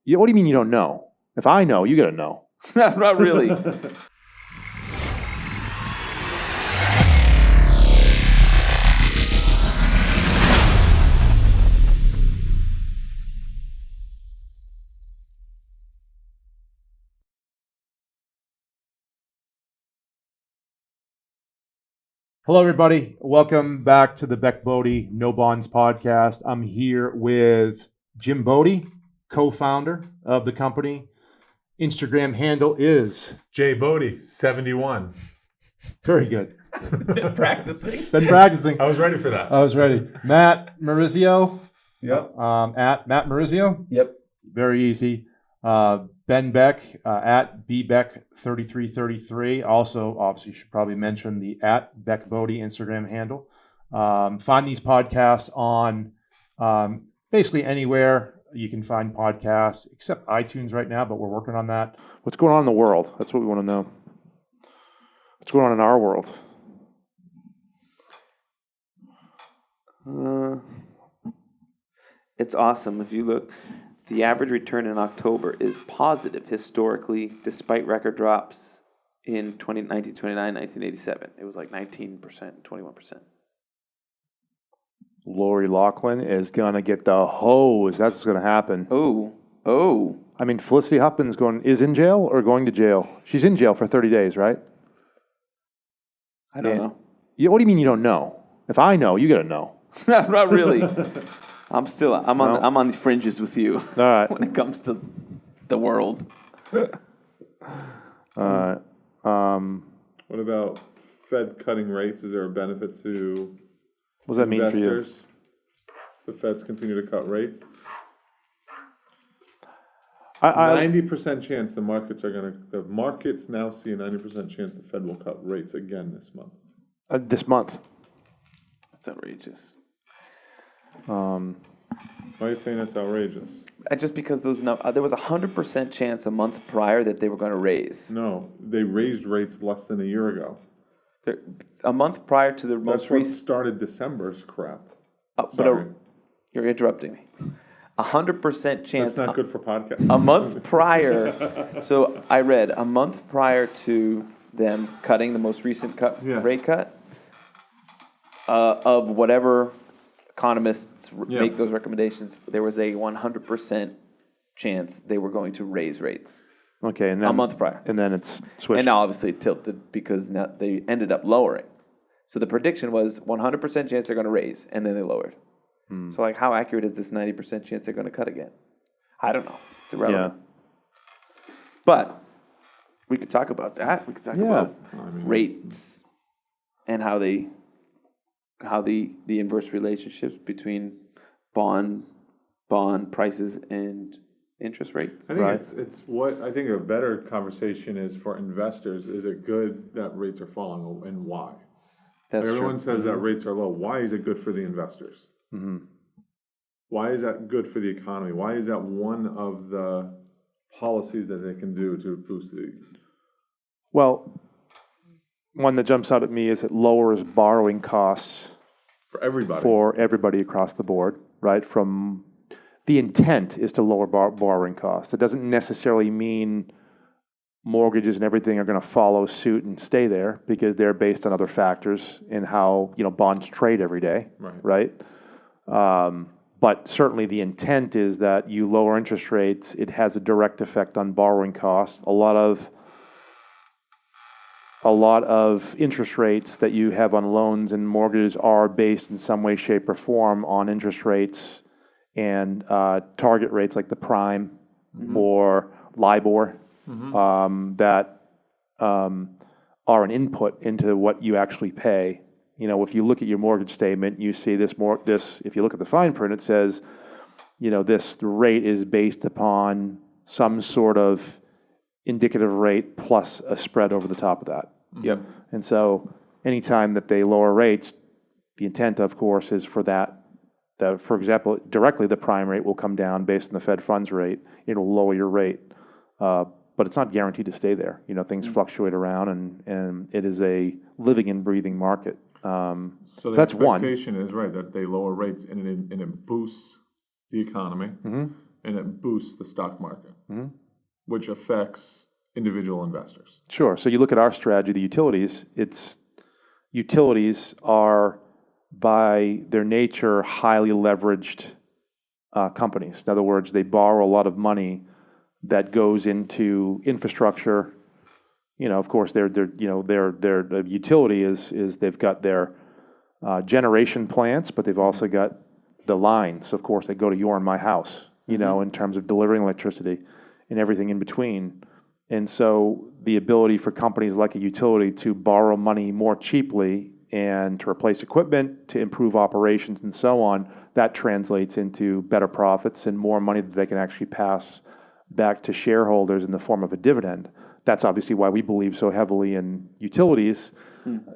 Yeah, what do you mean you don't know? If I know, you got to know. Not really. Hello, everybody. Welcome back to the Beck Bodie No Bonds podcast. I'm here with Jim Bodie, co-founder of the company. Instagram handle is Jay Bodie, 71. very good. Been practicing. Been practicing. I was ready for that. I was ready. Matt Marizio. Yep. At Matt Marizio. Yep. Very easy. Ben Beck at bbeck3333. Also, obviously, you should probably mention the at Beck Bodie Instagram handle. Find these podcasts on basically anywhere you can find podcasts, except iTunes right now, but we're working on that. What's going on in the world? That's what we want to know. What's going on in our world? It's awesome. If you look, the average return in October is positive historically, despite record drops in 1929, 1987. It was like 19%, 21%. Lori Loughlin is going to get the hose. That's what's going to happen. Oh. I mean, Felicity Huffman's is in jail or going to jail? She's in jail for 30 days, right? I don't know. Yeah, what do you mean you don't know? If I know, you got to know. Not really. I'm on the fringes with you. All right. When it comes to the world. All right. What about Fed cutting rates? Is there a benefit to What does that mean for you? investors? The Feds continue to cut rates. 90% chance the markets now see a 90% chance the Fed will cut rates again this month. This month. That's outrageous. Why are you saying that's outrageous? Just because there was a 100% chance a month prior that they were going to raise. No, they raised rates less than a year ago. A month prior to the most That's what recent. started December's crap. You're interrupting me. 100% chance. That's not good for podcasts. A month prior. So I read a month prior to them cutting the most recent rate cut of whatever economists make those recommendations. There was a 100% chance they were going to raise rates. Okay, and then A month prior. and then it's switched. And now obviously it tilted because now they ended up lowering. So the prediction was 100% chance they're going to raise, and then they lowered. So like, how accurate is this 90% chance they're going to cut again? I don't know. It's irrelevant. Yeah. But we could talk about that. We could talk about rates and how the inverse relationships between bond prices and interest rates. I think it's what I think a better conversation is for investors. Is it good that rates are falling, and why? That's Everyone true. says that rates are low. Why is it good for the investors? Mm-hmm. Why is that good for the economy? Why is that one of the policies that they can do to boost the? Well, one that jumps out at me is it lowers borrowing costs For everybody. for everybody across the board, right? From the intent is to lower borrowing costs. It doesn't necessarily mean mortgages and everything are going to follow suit and stay there because they're based on other factors in how bonds trade every day, right? But certainly the intent is that you lower interest rates. It has a direct effect on borrowing costs. A lot of interest rates that you have on loans and mortgages are based in some way, shape, or form on interest rates and target rates like the prime or LIBOR that are an input into what you actually pay. If you look at your mortgage statement, you see this. If you look at the fine print, it says, this rate is based upon some sort of indicative rate plus a spread over the top of that. Yep. And so anytime that they lower rates, the intent, of course, is for that, for example, directly the prime rate will come down based on the Fed funds rate. It'll lower your rate. But it's not guaranteed to stay there. Things fluctuate around, and it is a living and breathing market. So that's one. The expectation is that they lower rates and it boosts the economy. and it boosts the stock market, which affects individual investors. Sure. So you look at our strategy, the utilities are by their nature highly leveraged companies. In other words, they borrow a lot of money that goes into infrastructure. Of course, their utility is they've got their generation plants, but they've also got the lines, of course, that go to your and my house, in terms of delivering electricity and everything in between. And so the ability for companies like a utility to borrow money more cheaply and to replace equipment, to improve operations and so on, that translates into better profits and more money that they can actually pass back to shareholders in the form of a dividend. That's obviously why we believe so heavily in utilities,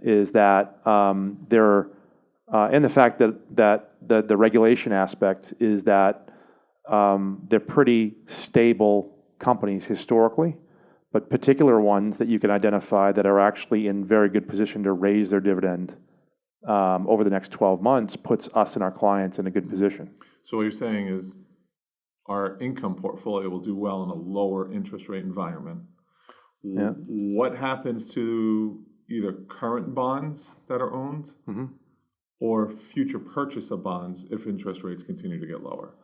is that and the fact that the regulation aspect is that they're pretty stable companies historically, but particular ones that you can identify that are actually in very good position to raise their dividend over the next 12 months puts us and our clients in a good position. So what you're saying is our income portfolio will do well in a lower interest rate environment. Yeah. What happens to either current bonds that are owned or future purchase of bonds if interest rates continue to get lower?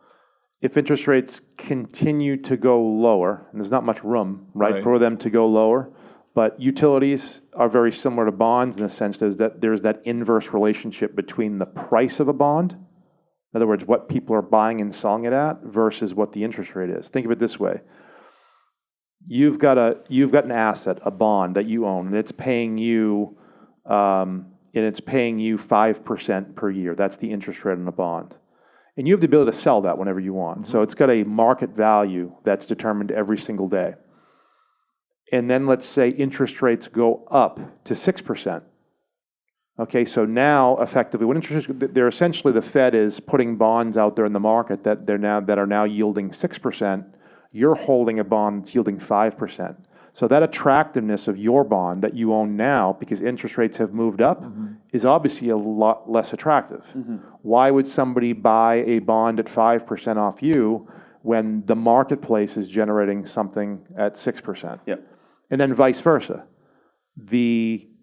If interest rates continue to go lower, and there's not much room, right, for them to go lower, but utilities are very similar to bonds in the sense there's that inverse relationship between the price of a bond, in other words, what people are buying and selling it at, versus what the interest rate is. Think of it this way. You've got an asset, a bond that you own, and it's paying you 5% per year. That's the interest rate on a bond. And you have the ability to sell that whenever you want. So it's got a market value that's determined every single day. And then let's say interest rates go up to 6%. Okay, so now effectively, when interest rates, they're essentially, the Fed is putting bonds out there in the market that are now yielding 6%. You're holding a bond that's yielding 5%. So that attractiveness of your bond that you own now, because interest rates have moved up, is obviously a lot less attractive. Why would somebody buy a bond at 5% off you when the marketplace is generating something at 6%? Yep. And then vice versa.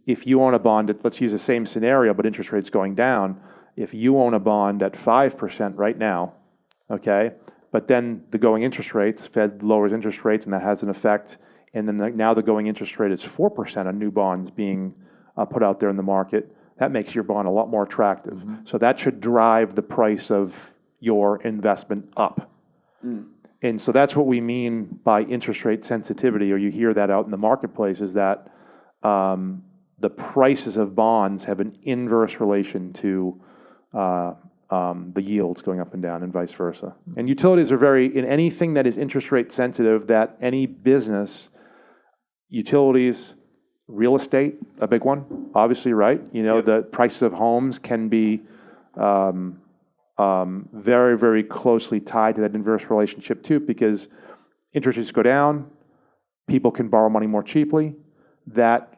If you own a bond, let's use the same scenario, but interest rates going down. If you own a bond at 5% right now, okay, but then the going interest rates, Fed lowers interest rates, and that has an effect. And then now the going interest rate is 4% on new bonds being put out there in the market. That makes your bond a lot more attractive. So that should drive the price of your investment up. And so that's what we mean by interest rate sensitivity, or you hear that out in the marketplace, is that the prices of bonds have an inverse relation to the yields going up and down and vice versa. And utilities are in anything that is interest rate sensitive, that any business, utilities, real estate, a big one, obviously, right? The prices of homes can be very, very closely tied to that inverse relationship too, because interest rates go down, people can borrow money more cheaply. That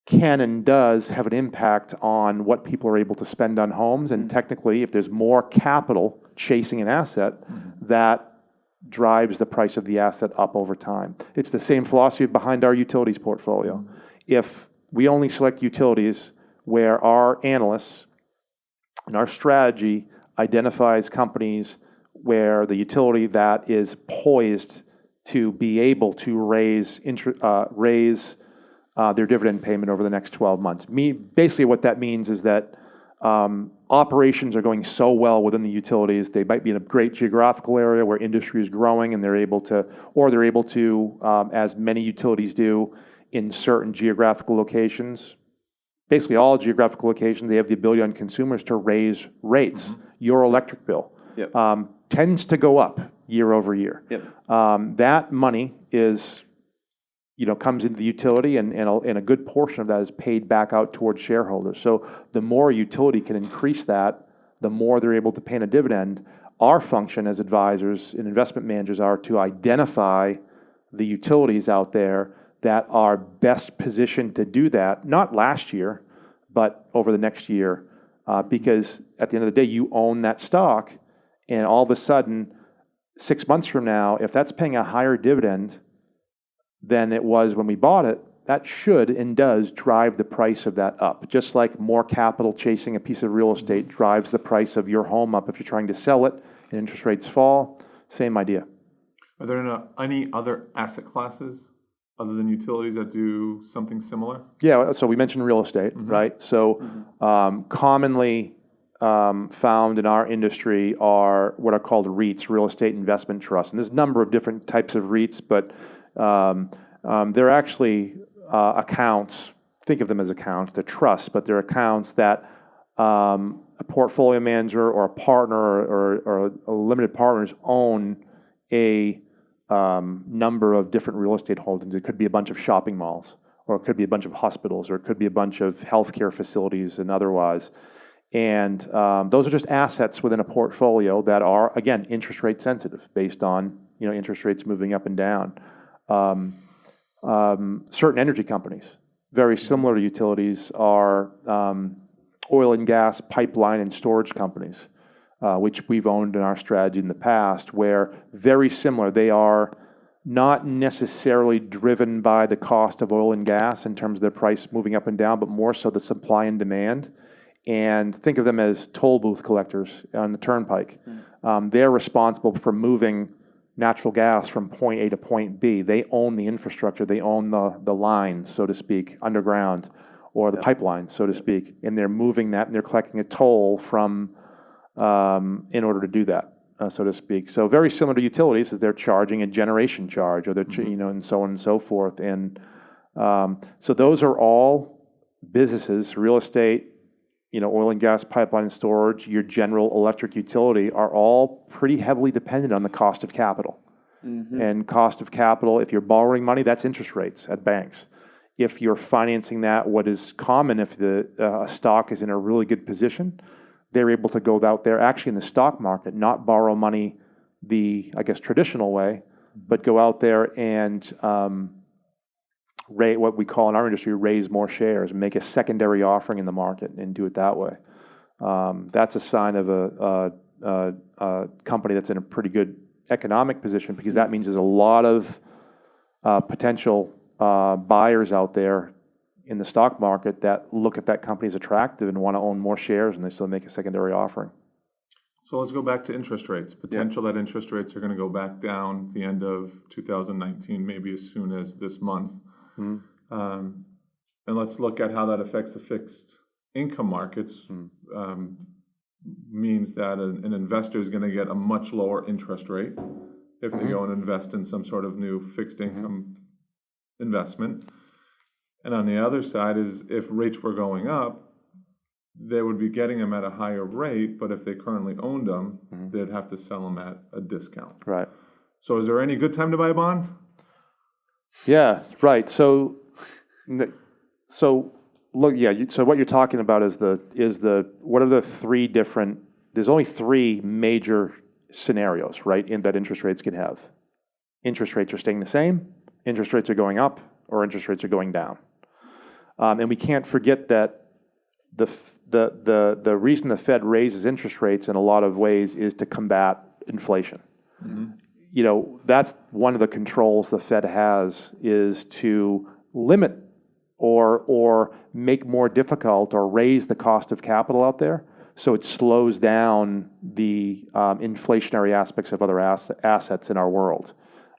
can and does have an impact on what people are able to spend on homes. And technically, if there's more capital chasing an asset, that drives the price of the asset up over time. It's the same philosophy behind our utilities portfolio. If we only select utilities where our analysts and our strategy identifies companies where the utility that is poised to be able to raise their dividend payment over the next 12 months. Basically what that means is that operations are going so well within the utilities, they might be in a great geographical area where industry is growing, and they're able to, as many utilities do in certain geographical locations, basically all geographical locations, they have the ability on consumers to raise rates. Your electric bill tends to go up year over year. That money is, comes into the utility, and a good portion of that is paid back out towards shareholders. So the more a utility can increase that, the more they're able to pay in a dividend. Our function as advisors and investment managers are to identify the utilities out there that are best positioned to do that, not last year, but over the next year, because at the end of the day, you own that stock, and all of a sudden, 6 months from now, if that's paying a higher dividend than it was when we bought it, that should and does drive the price of that up. Just like more capital chasing a piece of real estate drives the price of your home up if you're trying to sell it and interest rates fall, same idea. Are there any other asset classes other than utilities that do something similar? Yeah, so we mentioned real estate, right? So commonly found in our industry are what are called REITs, real estate investment trusts. And there's a number of different types of REITs, but they're actually accounts, think of them as accounts, they're trusts, but they're accounts that a portfolio manager or a partner or a limited partners own a number of different real estate holdings. It could be a bunch of shopping malls, or it could be a bunch of hospitals, or it could be a bunch of healthcare facilities and otherwise. And those are just assets within a portfolio that are, again, interest rate sensitive based on interest rates moving up and down. Certain energy companies, very similar to utilities, are oil and gas pipeline and storage companies, which we've owned in our strategy in the past, where very similar. They are not necessarily driven by the cost of oil and gas in terms of their price moving up and down, but more so the supply and demand. And think of them as toll booth collectors on the turnpike. They're responsible for moving natural gas from point A to point B. They own the infrastructure. They own the lines, so to speak, underground, or the pipelines, so to speak. And they're moving that, and they're collecting a toll from in order to do that, so to speak. So very similar to utilities, is they're charging a generation charge, or they're and so on and so forth. And so those are all businesses, real estate, oil and gas pipeline and storage, your general electric utility, are all pretty heavily dependent on the cost of capital. And cost of capital, if you're borrowing money, that's interest rates at banks. If you're financing that, what is common if a stock is in a really good position, they're able to go out there, actually in the stock market, not borrow money the, I guess, traditional way, but go out there and what we call in our industry, raise more shares, make a secondary offering in the market and do it that way. That's a sign of a company that's in a pretty good economic position, because that means there's a lot of potential buyers out there in the stock market that look at that company as attractive and want to own more shares, and they still make a secondary offering. So let's go back to interest rates. Potential that interest rates are going to go back down at the end of 2019, maybe as soon as this month. And let's look at how that affects the fixed income markets. Means that an investor is going to get a much lower interest rate if they go and invest in some sort of new fixed income investment. And on the other side is, if rates were going up, they would be getting them at a higher rate, but if they currently owned them, they'd have to sell them at a discount. Right. So is there any good time to buy bonds? Yeah, right. So look, so what you're talking about is what are the three different? There's only three major scenarios, right, in that interest rates can have. Interest rates are staying the same, interest rates are going up, or interest rates are going down. And we can't forget that the reason the Fed raises interest rates in a lot of ways is to combat inflation. That's one of the controls the Fed has, is to limit or make more difficult or raise the cost of capital out there, so it slows down the inflationary aspects of other assets in our world.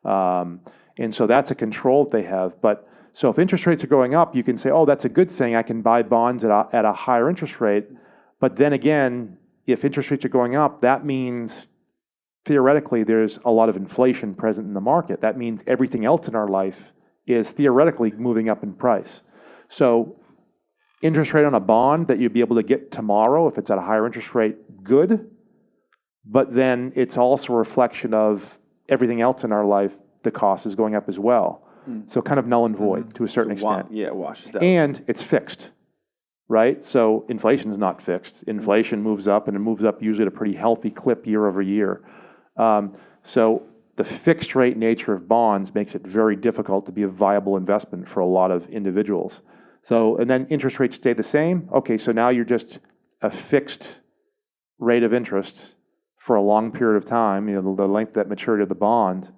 And so that's a control that they have. But so if interest rates are going up, you can say, oh, that's a good thing. I can buy bonds at a higher interest rate. But then again, if interest rates are going up, that means theoretically there's a lot of inflation present in the market. That means everything else in our life is theoretically moving up in price. So interest rate on a bond that you'd be able to get tomorrow, if it's at a higher interest rate, good. But then it's also a reflection of everything else in our life, the cost is going up as well. So kind of null and void to a certain extent. It washes out. And it's fixed, right? So inflation is not fixed. Inflation moves up, and it moves up usually at a pretty healthy clip year over year. So the fixed rate nature of bonds makes it very difficult to be a viable investment for a lot of individuals. So, and then interest rates stay the same. Okay, so now you're just a fixed rate of interest for a long period of time, the length of that maturity of the bond,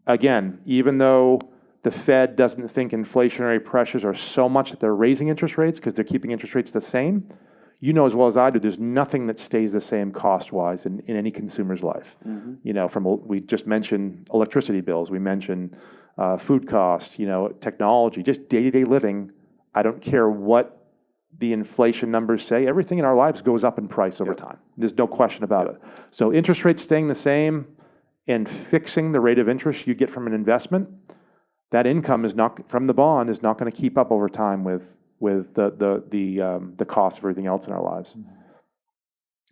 again, even though the Fed doesn't think inflationary pressures are so much that they're raising interest rates because they're keeping interest rates the same, you know as well as I do, there's nothing that stays the same cost-wise in any consumer's life. We just mentioned electricity bills, we mentioned food costs, technology, just day-to-day living. I don't care what the inflation numbers say, everything in our lives goes up in price over time. There's no question about it. So interest rates staying the same and fixing the rate of interest you get from an investment, that income is not from the bond is not going to keep up over time with the cost of everything else in our lives.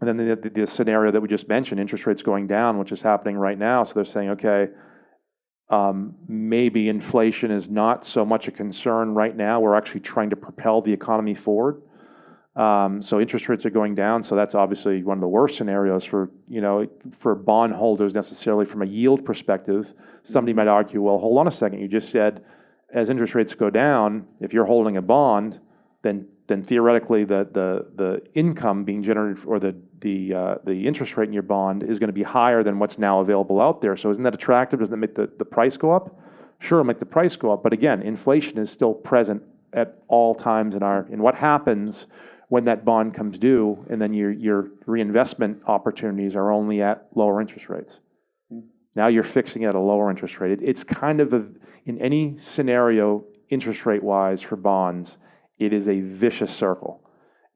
And then the scenario that we just mentioned, interest rates going down, which is happening right now. So they're saying, okay, maybe inflation is not so much a concern right now. We're actually trying to propel the economy forward. So interest rates are going down. So that's obviously one of the worst scenarios for bond holders necessarily from a yield perspective. Somebody might argue, well, hold on a second. You just said as interest rates go down, if you're holding a bond, then theoretically the income being generated or the interest rate in your bond is going to be higher than what's now available out there. So isn't that attractive? Doesn't that make the price go up? Sure, it'll make the price go up. But again, inflation is still present at all times in what happens when that bond comes due, and then your reinvestment opportunities are only at lower interest rates. Now you're fixing it at a lower interest rate. It's kind of in any scenario, interest rate wise for bonds, it is a vicious circle.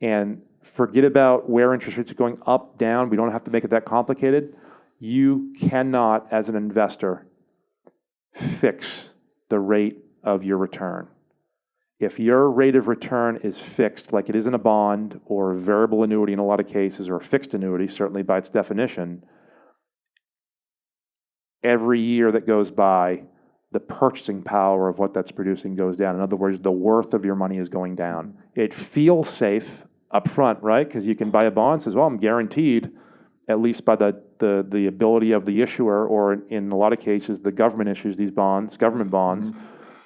And forget about where interest rates are going up, down. We don't have to make it that complicated. You cannot, as an investor, fix the rate of your return. If your rate of return is fixed, like it is in a bond or a variable annuity in a lot of cases, or a fixed annuity, certainly by its definition, every year that goes by, the purchasing power of what that's producing goes down. In other words, the worth of your money is going down. It feels safe up front, right? Because you can buy a bond, says, well, I'm guaranteed, at least by the ability of the issuer, or in a lot of cases, the government issues these bonds, government bonds.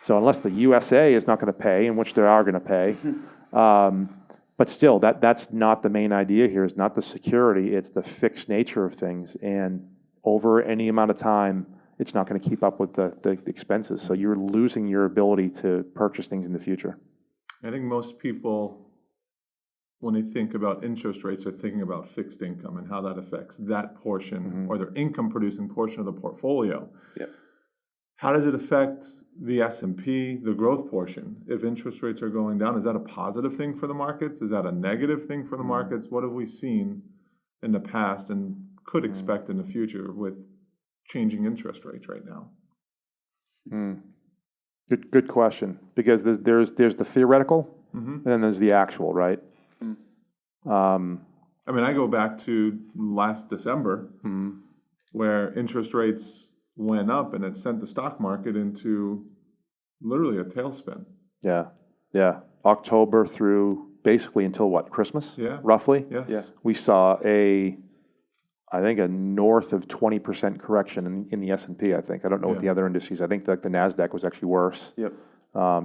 So unless the USA is not going to pay, in which they are going to pay, but still, that's not the main idea here. It's not the security, it's the fixed nature of things. And over any amount of time, it's not going to keep up with the expenses. So you're losing your ability to purchase things in the future. I think most people, when they think about interest rates, are thinking about fixed income and how that affects that portion or their income producing portion of the portfolio. Yep. How does it affect the S&P, the growth portion? If interest rates are going down, is that a positive thing for the markets? Is that a negative thing for the markets? What have we seen in the past and could expect in the future with changing interest rates right now? Good question. Because there's the theoretical, and then there's the actual, right? I mean, I go back to last December, where interest rates went up and it sent the stock market into literally a tailspin. Yeah. October through basically until what, Christmas? Yeah. Roughly? Yes. Yeah. We saw I think a north of 20% correction in the S&P, I think. I don't know what the other indices. I think like the NASDAQ was actually worse. Yep.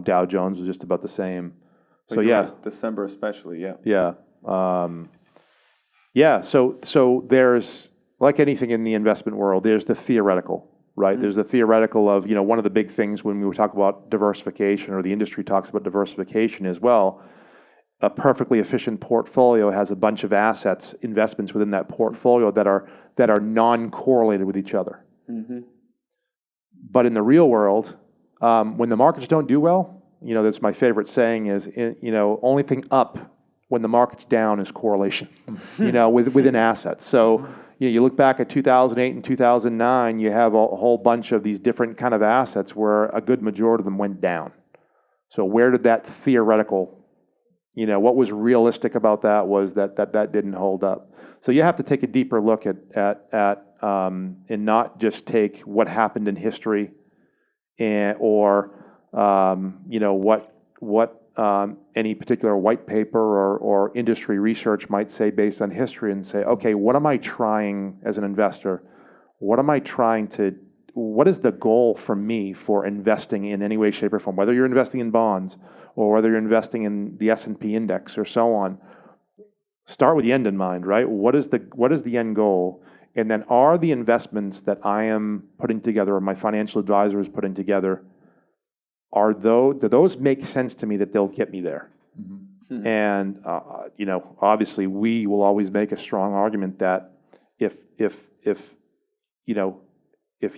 Dow Jones was just about the same. But So you're yeah. right, December especially, yeah. Yeah. So there's, like anything in the investment world, there's the theoretical, right? There's the theoretical of, one of the big things when we talk about diversification, or the industry talks about diversification as well. A perfectly efficient portfolio has a bunch of assets, investments within that portfolio that are non-correlated with each other. But in the real world, when the markets don't do well, that's my favorite saying is, only thing up when the market's down is correlation, within assets. So, you look back at 2008 and 2009, you have a whole bunch of these different kind of assets where a good majority of them went down. So where did that theoretical, what was realistic about that was that didn't hold up. So you have to take a deeper look at and not just take what happened in history or what any particular white paper or industry research might say based on history, and say, okay, what am I trying as an investor? What is the goal for me for investing in any way, shape, or form? Whether you're investing in bonds or whether you're investing in the S&P index or so on, start with the end in mind, right? What is the end goal? And then are the investments that I am putting together or my financial advisor is putting together, do those make sense to me that they'll get me there? And, obviously we will always make a strong argument that if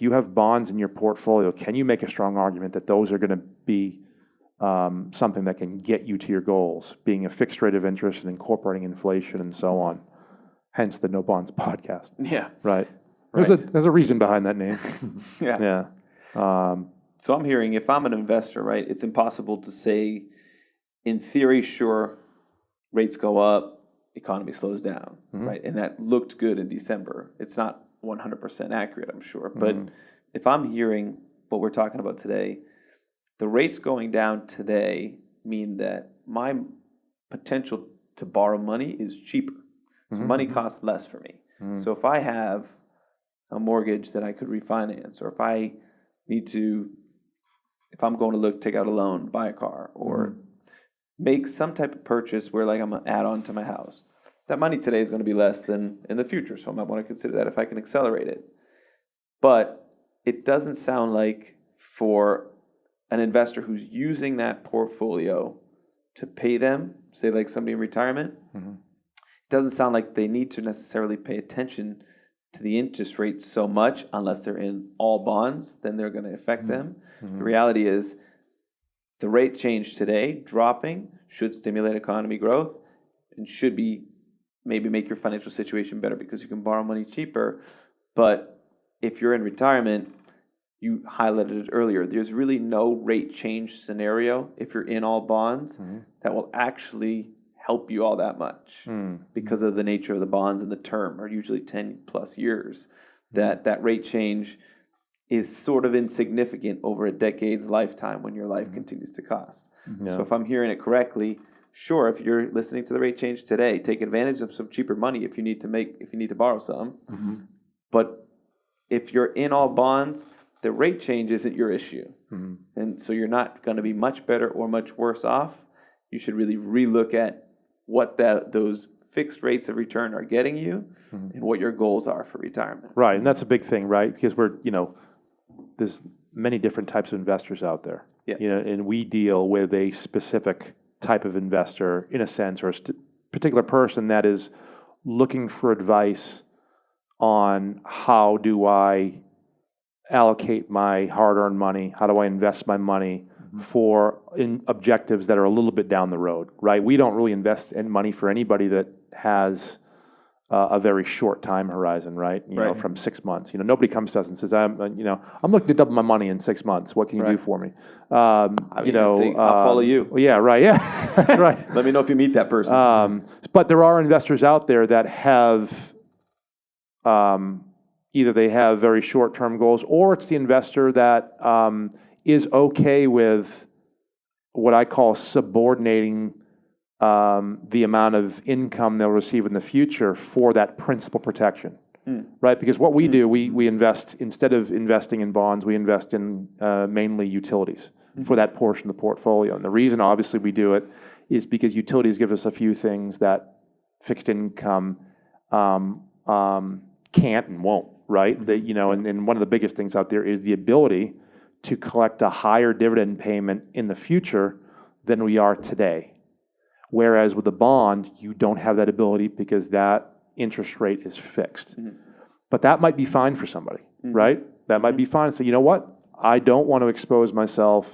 you have bonds in your portfolio, can you make a strong argument that those are going to be something that can get you to your goals, being a fixed rate of interest and incorporating inflation and so on? Hence the No Bonds podcast. Yeah. Right. Right. There's a reason behind that name. Yeah. Yeah. So I'm hearing, if I'm an investor, right, it's impossible to say, in theory, sure, rates go up, economy slows down, right? And that looked good in December. It's not 100% accurate, I'm sure. But if I'm hearing what we're talking about today, the rates going down today mean that my potential to borrow money is cheaper. So money costs less for me. So if I have a mortgage that I could refinance, or if I'm going to take out a loan, buy a car, or make some type of purchase where like I'm going to add on to my house, that money today is going to be less than in the future. So I might want to consider that if I can accelerate it. But it doesn't sound like for an investor who's using that portfolio to pay them, say like somebody in retirement, it doesn't sound like they need to necessarily pay attention to the interest rates so much unless they're in all bonds, then they're going to affect them. The reality is the rate change today, dropping, should stimulate economy growth and should be maybe make your financial situation better because you can borrow money cheaper. But if you're in retirement, you highlighted it earlier, there's really no rate change scenario if you're in all bonds that will actually help you all that much because of the nature of the bonds, and the term are usually 10 plus years. That rate change is sort of insignificant over a decade's lifetime when your life continues to cost. So if I'm hearing it correctly, sure, if you're listening to the rate change today, take advantage of some cheaper money if you need to borrow some. But if you're in all bonds, the rate change isn't your issue. And so you're not going to be much better or much worse off. You should really relook at what those fixed rates of return are getting you and what your goals are for retirement. Right, and that's a big thing, right? Because there's many different types of investors out there. Yeah. And we deal with a specific type of investor, in a sense, or a particular person that is looking for advice on how do I allocate my hard-earned money, how do I invest my money for objectives that are a little bit down the road, right? We don't really invest in money for anybody that has a very short time horizon, right? From 6 months. Nobody comes to us and says, I'm looking to double my money in 6 months. What can you do for me? I'll follow you. Yeah, right. Yeah, that's right. Let me know if you meet that person. But there are investors out there that have either they have very short-term goals, or it's the investor that is okay with what I call subordinating the amount of income they'll receive in the future for that principal protection, right? Because what we do, we invest, instead of investing in bonds, we invest in mainly utilities for that portion of the portfolio. And the reason, obviously, we do it is because utilities give us a few things that fixed income can't and won't, right? And one of the biggest things out there is the ability to collect a higher dividend payment in the future than we are today. Whereas with a bond, you don't have that ability because that interest rate is fixed. But that might be fine for somebody, right? That might be fine. So you know what? I don't want to expose myself,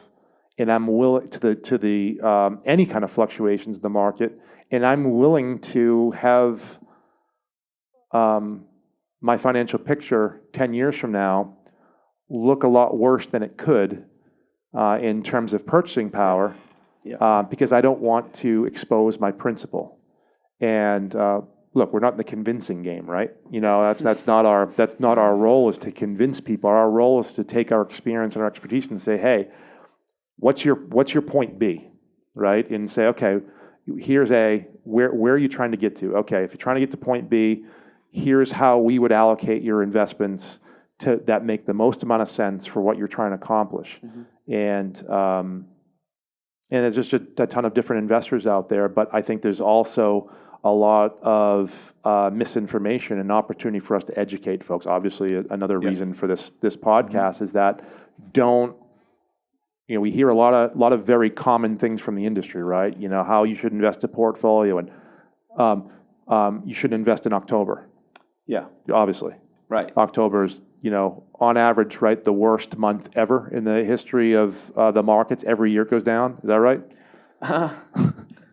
and I'm willing to the any kind of fluctuations in the market, and I'm willing to have my financial picture 10 years from now look a lot worse than it could in terms of purchasing power. Because I don't want to expose my principal. And look, we're not in the convincing game, right? That's not our role, is to convince people. Our role is to take our experience and our expertise and say, hey, what's your point B, right? And say, okay, here's A. Where are you trying to get to? Okay, if you're trying to get to point B, here's how we would allocate your investments that make the most amount of sense for what you're trying to accomplish. And there's just a ton of different investors out there, but I think there's also a lot of misinformation and opportunity for us to educate folks. Obviously, another reason for this podcast is that we hear a lot of very common things from the industry, right? How you should invest a portfolio, and you should invest in October. Yeah. Obviously, Right. October is on average, right, the worst month ever in the history of the markets. Every year it goes down. Is that right?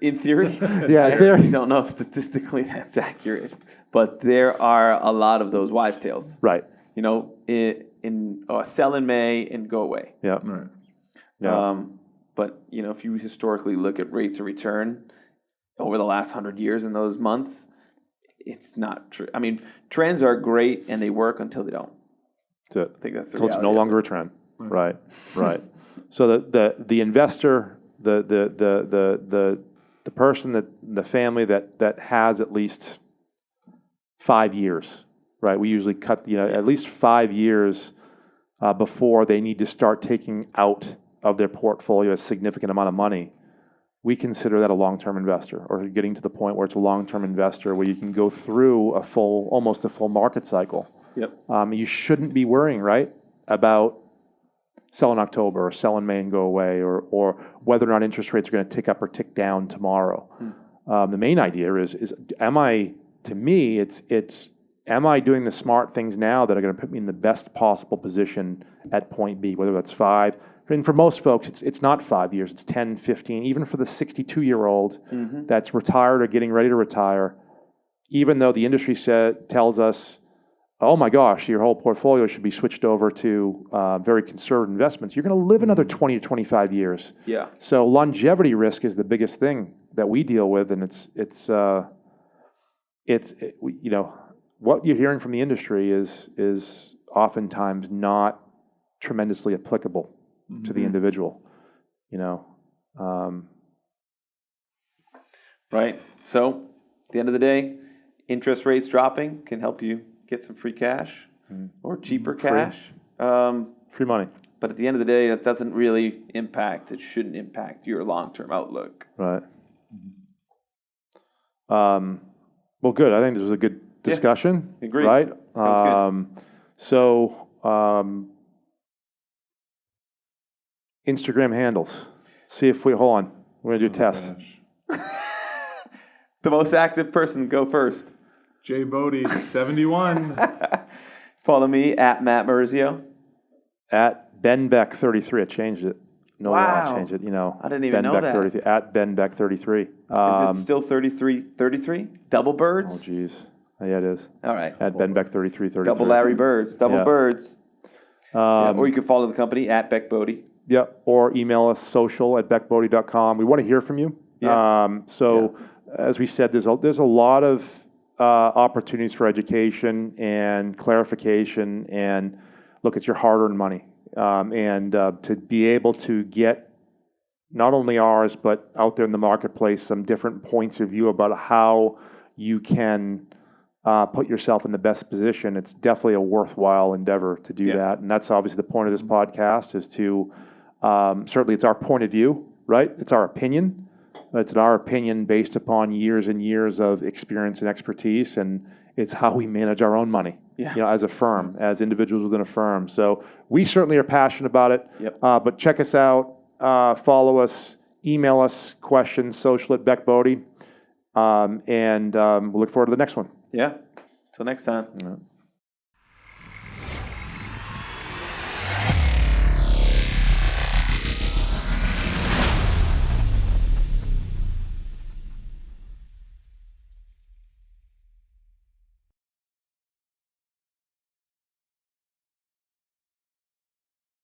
In theory. Yeah, I in theory. actually don't know if statistically that's accurate, but there are a lot of those wives' tales. Right. Sell in May and go away. Yeah. Right. Yeah. But if you historically look at rates of return over the last 100 years in those months, it's not true. I mean, trends are great and they work until they don't. That's it. I think that's the Until it's reality no of longer it. a trend. Right. Right. So the investor, the person the family that has at least 5 years, right? We usually cut at least 5 years before they need to start taking out of their portfolio a significant amount of money. We consider that a long-term investor, or getting to the point where it's a long-term investor where you can go through almost a full market cycle. Yep. You shouldn't be worrying, right, about sell in October or sell in May and go away, or whether or not interest rates are going to tick up or tick down tomorrow. The main idea is am I doing the smart things now that are going to put me in the best possible position at point B, whether that's 5. And for most folks, it's not 5 years, it's 10, 15, even for the 62-year-old that's retired or getting ready to retire, even though the industry tells us, oh my gosh, your whole portfolio should be switched over to very conservative investments. You're going to live another 20 to 25 years. Yeah. So longevity risk is the biggest thing that we deal with, and what you're hearing from the industry is oftentimes not tremendously applicable to the individual. Right. So at the end of the day, interest rates dropping can help you get some free cash or cheaper cash. Free money. But at the end of the day, that doesn't really it shouldn't impact your long-term outlook. Right. Well, good. I think this was a good discussion. Agreed. Right. Sounds good. So Instagram handles. See if hold on. We're gonna do a test. The most active person, go first. Jay Bodie, 71. Follow me at Matt Marizio. At Ben Beck 33. I changed it. No, Wow. I changed it. I didn't even know Beck that. 33. At Ben Beck 33. Is it still 33? Double Oh, birds? geez. Yeah, it is. All right. At Ben Beck 33. Double Larry Birds. Double Yeah. birds. Or you can follow the company at Beck Bodie. Yeah, or email us social@beckbodie.com. We want to hear from you. Yeah. As we said, there's a lot of opportunities for education and clarification. And look, it's your hard-earned money, and to be able to get not only ours but out there in the marketplace some different points of view about how you can put yourself in the best position. It's definitely a worthwhile endeavor to do that, and that's obviously the point of this podcast. Is to certainly it's our point of view, right? It's our opinion. It's our opinion based upon years and years of experience and expertise, and it's how we manage our own money. Yeah. As a firm, as individuals within a firm. So we certainly are passionate about it. Yep. But check us out, follow us, email us questions, social@beckbodie, and we'll look forward to the next one. Yeah. Till next time. Yeah.